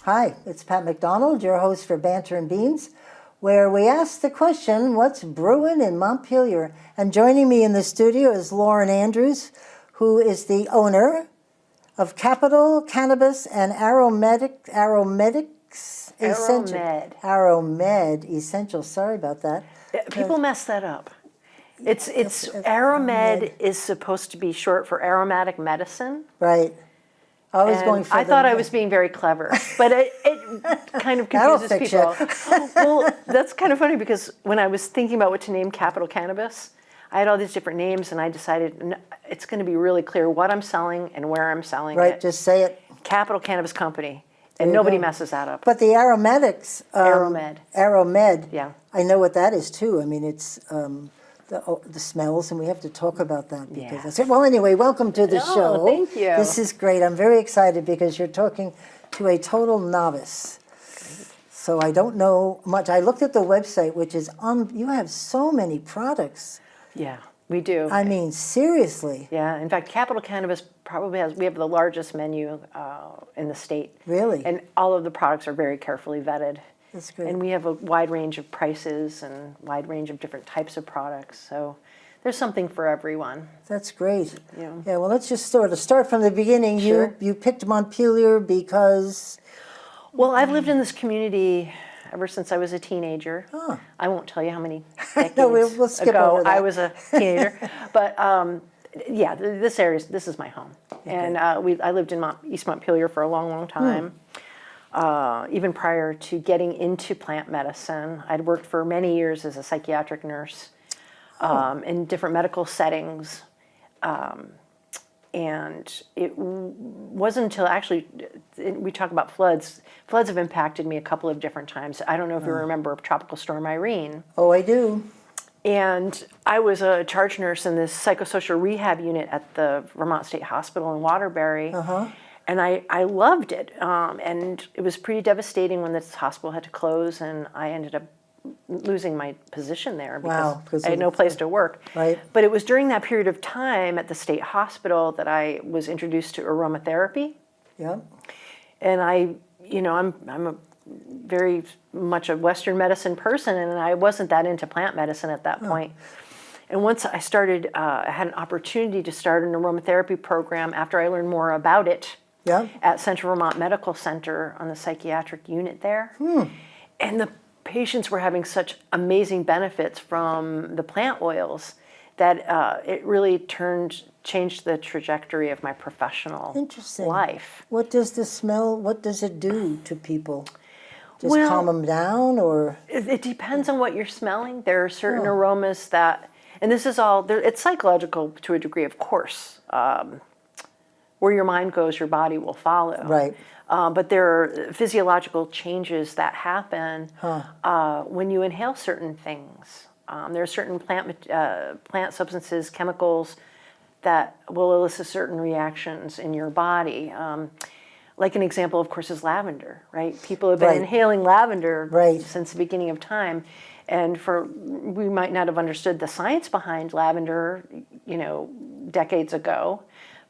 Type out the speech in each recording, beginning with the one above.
Hi, it's Pat McDonald, your host for Banter and Beans, where we ask the question, what's brewing in Montpelier? And joining me in the studio is Lauren Andrews, who is the owner of Capital Cannabis and Aro-Med. Aro-Med Essentials. Sorry about that. People mess that up. It's Aro-Med is supposed to be short for aromatic medicine. Right. Always going for I thought I was being very clever, but it kind of confuses people. Well, that's kind of funny because when I was thinking about what to name Capital Cannabis, I had all these different names, and I decided it's going to be really clear what I'm selling and where I'm selling it. Right, just say it. Capital Cannabis Company, and nobody messes that up. But the aromatics... Aro-Med. Aro-Med. Yeah. I know what that is, too. I mean, it's... the smells, and we have to talk about that because well, anyway, welcome to the show. Thank you. This is great. I'm very excited because you're talking to a total novice. So I don't know much. I looked at the website, which is you have so many products. Yeah, we do. I mean, seriously. Yeah, in fact, Capital Cannabis probably we have the largest menu in the state. Really? And all of the products are very carefully vetted. That's great. And we have a wide range of prices and wide range of different types of products. So there's something for everyone. That's great. Yeah. Yeah, well, let's just start from the beginning. Sure. You picked Montpelier because... Well, I've lived in this community ever since I was a teenager. Huh. I won't tell you how many decades No, we'll skip ago over that. I was a teenager. But yeah, this is my home. Okay. And I lived in East Montpelier for a long, long time. Even prior to getting into plant medicine. I'd worked for many years as a psychiatric nurse in different medical settings. And it wasn't until actually, we talk about floods. Floods have impacted me a couple of different times. I don't know if you remember Tropical Storm Irene. Oh, I do. And I was a charge nurse in this psychosocial rehab unit at the Vermont State Hospital in Waterbury. And I loved it. And it was pretty devastating when this hospital had to close, and I ended up losing my position there because I had no place to work. Right. But it was during that period of time at the state hospital that I was introduced to aromatherapy. Yeah. And I'm a very much a Western medicine person, and I wasn't that into plant medicine at that point. And once I started, I had an opportunity to start an aromatherapy program after I learned more about it. Yeah. At Central Vermont Medical Center on the psychiatric unit there. And the patients were having such amazing benefits from the plant oils that it really changed the trajectory of my professional life. What does the smell, what does it do to people? Just calm them down, or? It depends on what you're smelling. There are certain aromas that, and this is all, it's psychological to a degree, of course. Where your mind goes, your body will follow. Right. But there are physiological changes that happen when you inhale certain things. There are certain plant substances, chemicals that will elicit certain reactions in your body. Like an example, of course, is lavender, right? People have been inhaling lavender since the beginning of time. And we might not have understood the science behind lavender, decades ago.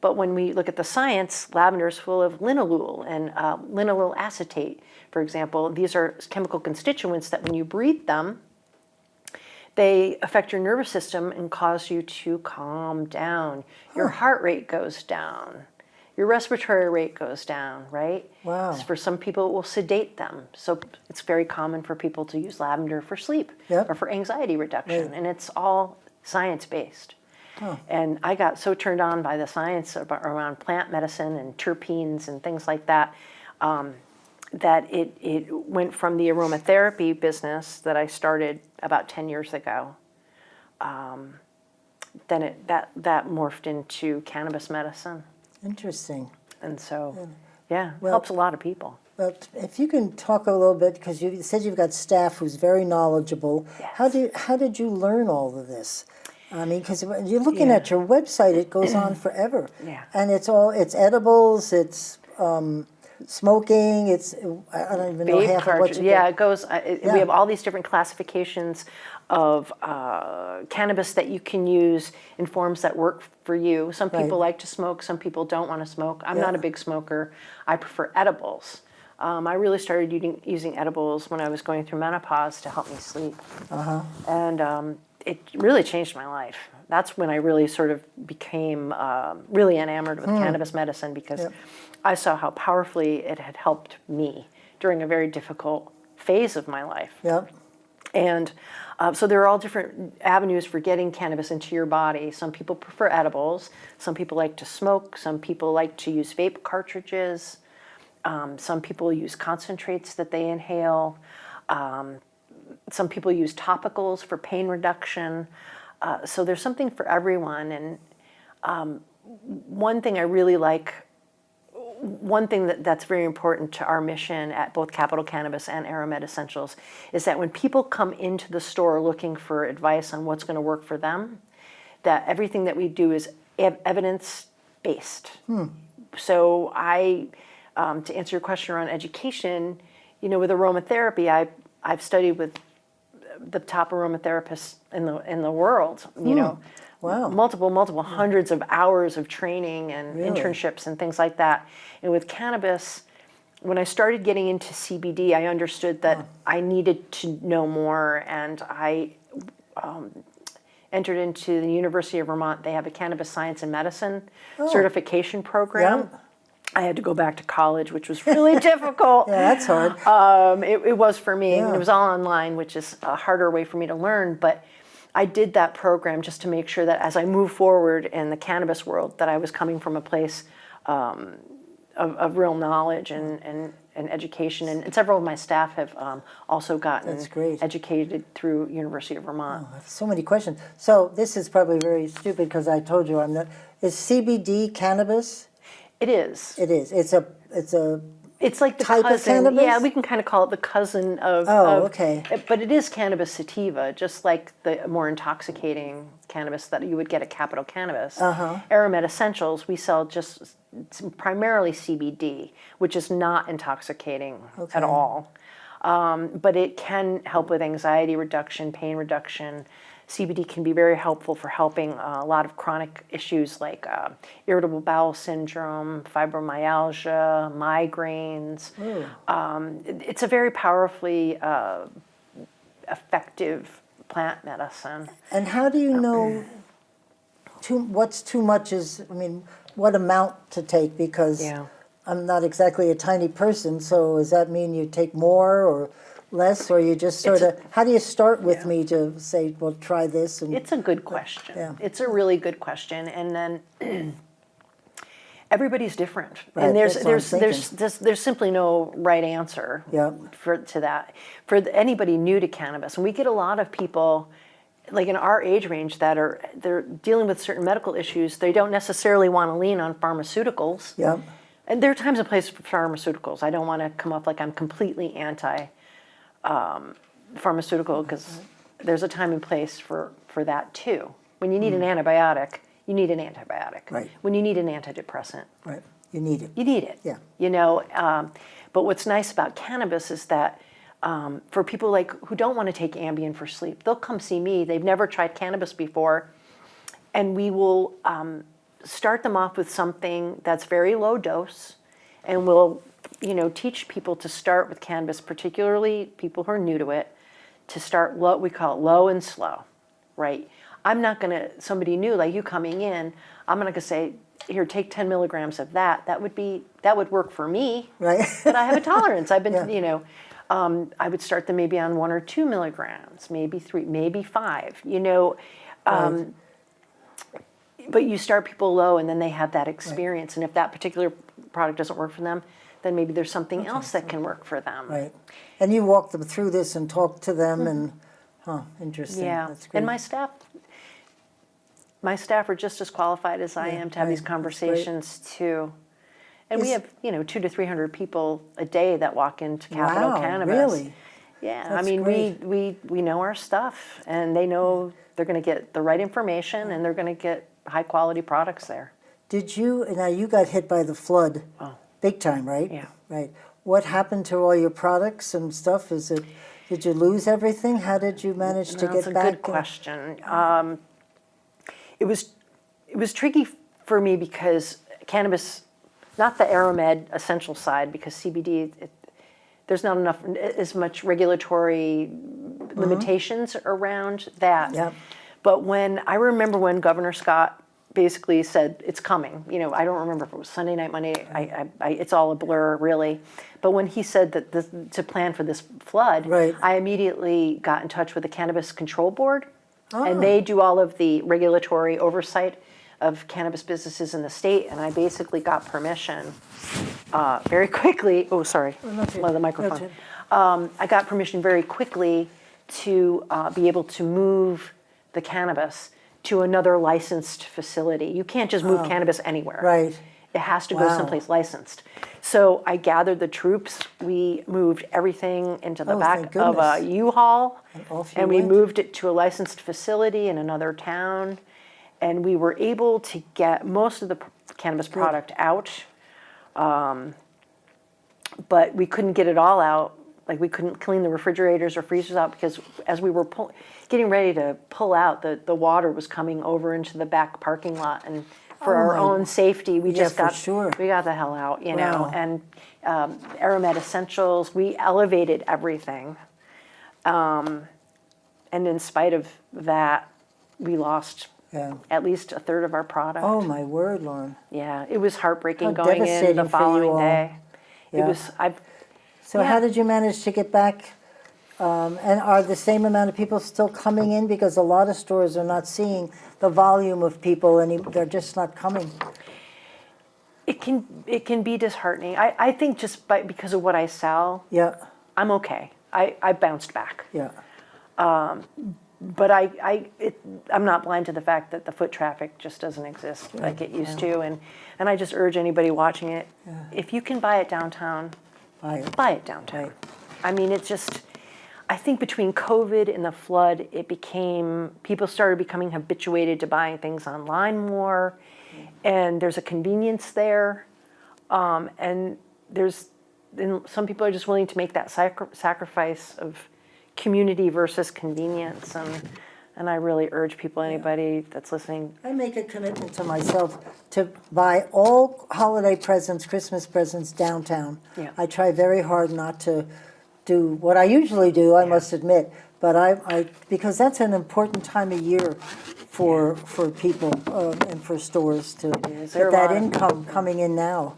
But when we look at the science, lavender is full of linalool and linalool acetate, for example. These are chemical constituents that when you breathe them, they affect your nervous system and cause you to calm down. Your heart rate goes down. Your respiratory rate goes down, right? Wow. For some people, it will sedate them. So it's very common for people to use lavender for sleep or for anxiety reduction. And it's all science-based. And I got so turned on by the science around plant medicine and terpenes and things like that, that it went from the aromatherapy business that I started about 10 years ago. Then that morphed into cannabis medicine. Interesting. And so, it helps a lot of people. Well, if you can talk a little bit, because you said you've got staff who's very knowledgeable. Yes. How did you learn all of this? I mean, because you're looking at your website, it goes on forever. And it's edibles, it's smoking, I don't even know half of what you get. It goes, we have all these different classifications of cannabis that you can use in forms that work for you. Some people like to smoke, some people don't want to smoke. I'm not a big smoker. I prefer edibles. I really started using edibles when I was going through menopause to help me sleep. And it really changed my life. That's when I really sort of became really enamored with cannabis medicine, because I saw how powerfully it had helped me during a very difficult phase of my life. Yep. And so there are all different avenues for getting cannabis into your body. Some people prefer edibles. Some people like to smoke. Some people like to use vape cartridges. Some people use concentrates that they inhale. Some people use topicals for pain reduction. So there's something for everyone. And one thing I really like, one thing that's very important to our mission at both Capital Cannabis and Aro-Med Essentials is that when people come into the store looking for advice on what's going to work for them, that everything that we do is evidence-based. So to answer your question around education, with aromatherapy, I've studied with the top aromatherapists in the world. Wow. Multiple hundreds of hours of training and internships and things like that. And with cannabis, when I started getting into CBD, I understood that I needed to know more, and I entered into the University of Vermont. They have a cannabis science and medicine certification program. Yeah. I had to go back to college, which was really difficult. Yeah, that's hard. It was for me. Yeah. It was all online, which is a harder way for me to learn. But I did that program just to make sure that as I move forward in the cannabis world, that I was coming from a place of real knowledge and education. And several of my staff have also gotten educated through University of Vermont. I have so many questions. So this is probably very stupid because I told you I'm not. Is CBD cannabis? It is. It is. It's like the type cousin, of cannabis? Yeah, we can kind of call it the cousin of. Okay. But it is cannabis sativa, just like the more intoxicating cannabis that you would get at Capital Cannabis. Aro-Med Essentials, we sell just primarily CBD, which is not intoxicating at all. But it can help with anxiety reduction, pain reduction. CBD can be very helpful for helping a lot of chronic issues like irritable bowel syndrome, fibromyalgia, migraines. It's a very powerfully effective plant medicine. And how do you know what's too much what amount to take? Because I'm not exactly a tiny person, so does that mean you take more or less, or you just sort of, how do you start with me to say, well, try this? And it's a good question. It's a really good question. And then everybody's different. Right, and there's simply no right answer to that. For anybody new to cannabis, and we get a lot of people like in our age range they're dealing with certain medical issues. They don't necessarily want to lean on pharmaceuticals. And there are times and places for pharmaceuticals. I don't want to come off like I'm completely anti pharmaceutical, because there's a time and place for that too. When you need an antibiotic, you need an antibiotic. Right. When you need an antidepressant, you need it. You need it. Yeah. But what's nice about cannabis is that for people who don't want to take Ambien for sleep, they'll come see me. They've never tried cannabis before, and we will start them off with something that's very low dose, and we'll teach people to start with cannabis, particularly people who are new to it, to start low. We call it low and slow, right? I'm not going to, somebody new like you coming in, I'm not going to say, here, take 10 milligrams of that. That would work for me, right? But I have a tolerance. I've been, I would start them maybe on 1 or 2 milligrams, maybe 3, maybe 5, But you start people low, and then they have that experience. And if that particular product doesn't work for them, then maybe there's something else that can work for them. Right. And you walk them through this and talk to them, and interesting. Yeah. That's great. And my staff are just as qualified as I am to have these conversations too. And we have 200 to 300 people a day that walk into Capital Cannabis. Really? Yeah. That's we know our stuff, and they know they're going to get the right information, and they're going to get high quality products there. Now you got hit by the flood. Big time, right? Yeah. Right. What happened to all your products and stuff? Did you lose everything? How did you manage to get back? That's a good question. It was tricky for me because cannabis, not the Aro-Med essential side, because CBD, there's not enough, as much regulatory limitations around that. Yep. But I remember when Governor Scott basically said it's coming. I don't remember if it was Sunday night, Monday. It's all a blur, really. But when he said that to plan for this flood, right. I immediately got in touch with the Cannabis Control Board, and they do all of the regulatory oversight of cannabis businesses in the state. And I basically got permission very quickly. Oh, sorry, the microphone. I got permission very quickly to be able to move the cannabis to another licensed facility. You can't just move cannabis anywhere. Right. It has to go someplace licensed. So I gathered the troops. We moved everything into the back of a U-Haul, and we moved it to a licensed facility in another town. And we were able to get most of the cannabis product out, but we couldn't get it all out. Like, we couldn't clean the refrigerators or freezers out because as we were getting ready to pull out, the water was coming over into the back parking lot, and for our own safety, we just got the hell out, know. And Aro-Med Essentials, we elevated everything, and in spite of that, we lost at least a third of our product. Oh my word, Lauren! Yeah, it was heartbreaking going in the following day. It was. So how did you manage to get back? And are the same amount of people still coming in? Because a lot of stores are not seeing the volume of people, and they're just not coming. It can be disheartening. I think just because of what I sell, I'm okay. I bounced back. Yeah. But I'm not blind to the fact that the foot traffic just doesn't exist like it used to, and I just urge anybody watching it, if you can buy it downtown, buy it downtown. Right. I mean, it's just, I think between COVID and the flood, people started becoming habituated to buying things online more, and there's a convenience there, and some people are just willing to make that sacrifice of community versus convenience, and I really urge people, anybody that's listening. I make a commitment to myself to buy all holiday presents, Christmas presents downtown. Yeah. I try very hard not to do what I usually do, I must admit, but I because that's an important time of year for people and for stores to get that income coming in now.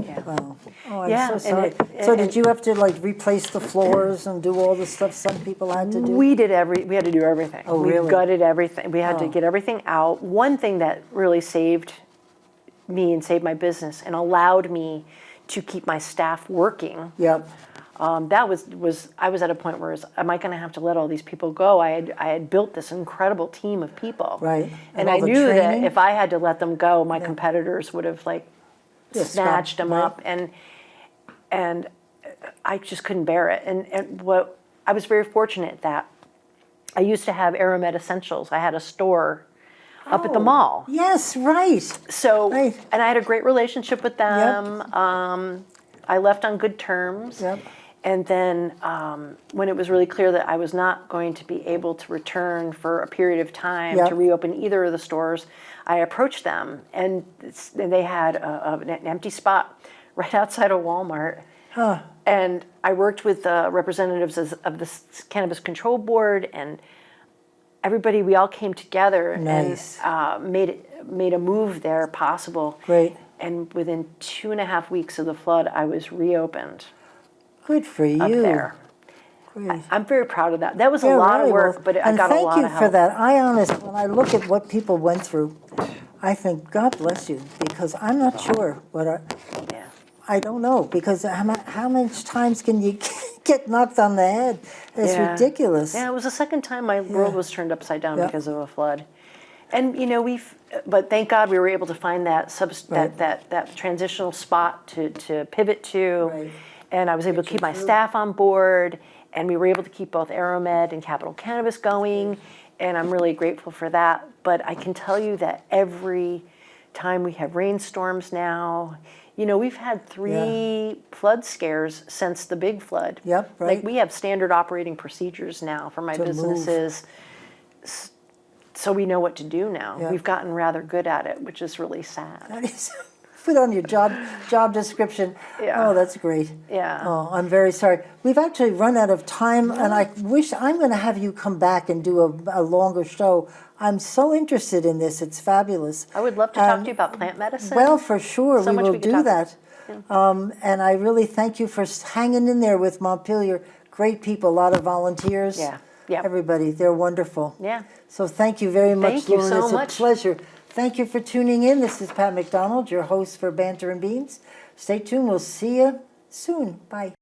Yeah. Wow. Oh, I'm so sorry. So did you have to replace the floors and do all the stuff some people had to do? We had to do everything. Oh, really? We gutted everything. We had to get everything out. One thing that really saved me and saved my business and allowed me to keep my staff working. Yep. That was I was at a point where am I going to have to let all these people go? I had built this incredible team of people, right? And I knew that if I had to let them go, my competitors would have snatched them up, and I just couldn't bear it. And what I was very fortunate that I used to have Aro-Med Essentials. I had a store up at the mall. Yes, right. So and I had a great relationship with them. Yep. I left on good terms. Yep. And then when it was really clear that I was not going to be able to return for a period of time to reopen either of the stores, I approached them, and they had an empty spot right outside of Walmart. Huh. And I worked with representatives of the Cannabis Control Board, and everybody, we all came together and made a move there possible. Great. And within 2.5 weeks of the flood, I was reopened. Good for you. Up there. Great. I'm very proud of that. That was a lot of work, but I got a lot of help. And thank you for that. When I look at what people went through, I think, God bless you, because I'm not sure what I don't know, because how much times can you get knocked on the head? It's ridiculous. Yeah, it was the second time my world was turned upside down because of a flood. And, but thank God we were able to find that that transitional spot to pivot to. Right. And I was able to keep my staff on board, and we were able to keep both Aro-Med and Capital Cannabis going, and I'm really grateful for that. But I can tell you that every time we have rainstorms now, we've had 3 flood scares since the big flood. Yep, right. We have standard operating procedures now for my businesses, so we know what to do now. Yep. We've gotten rather good at it, which is really sad. That is put on your job description. Yeah. Oh, that's great. Yeah. Oh, I'm very sorry. We've actually run out of time, and I wish I'm going to have you come back and do a longer show. I'm so interested in this. It's fabulous. I would love to talk to you about plant medicine. Well, for sure, So we much will we could do talk that. Yeah. And I really thank you for hanging in there with Montpelier. Great people, a lot of volunteers. Yeah. Yeah. Everybody, they're wonderful. Yeah. So thank you very much, Thank you Lauren. so It's much. a pleasure. Thank you for tuning in. This is Pat McDonald, your host for Banter and Beans. Stay tuned. We'll see you soon. Bye.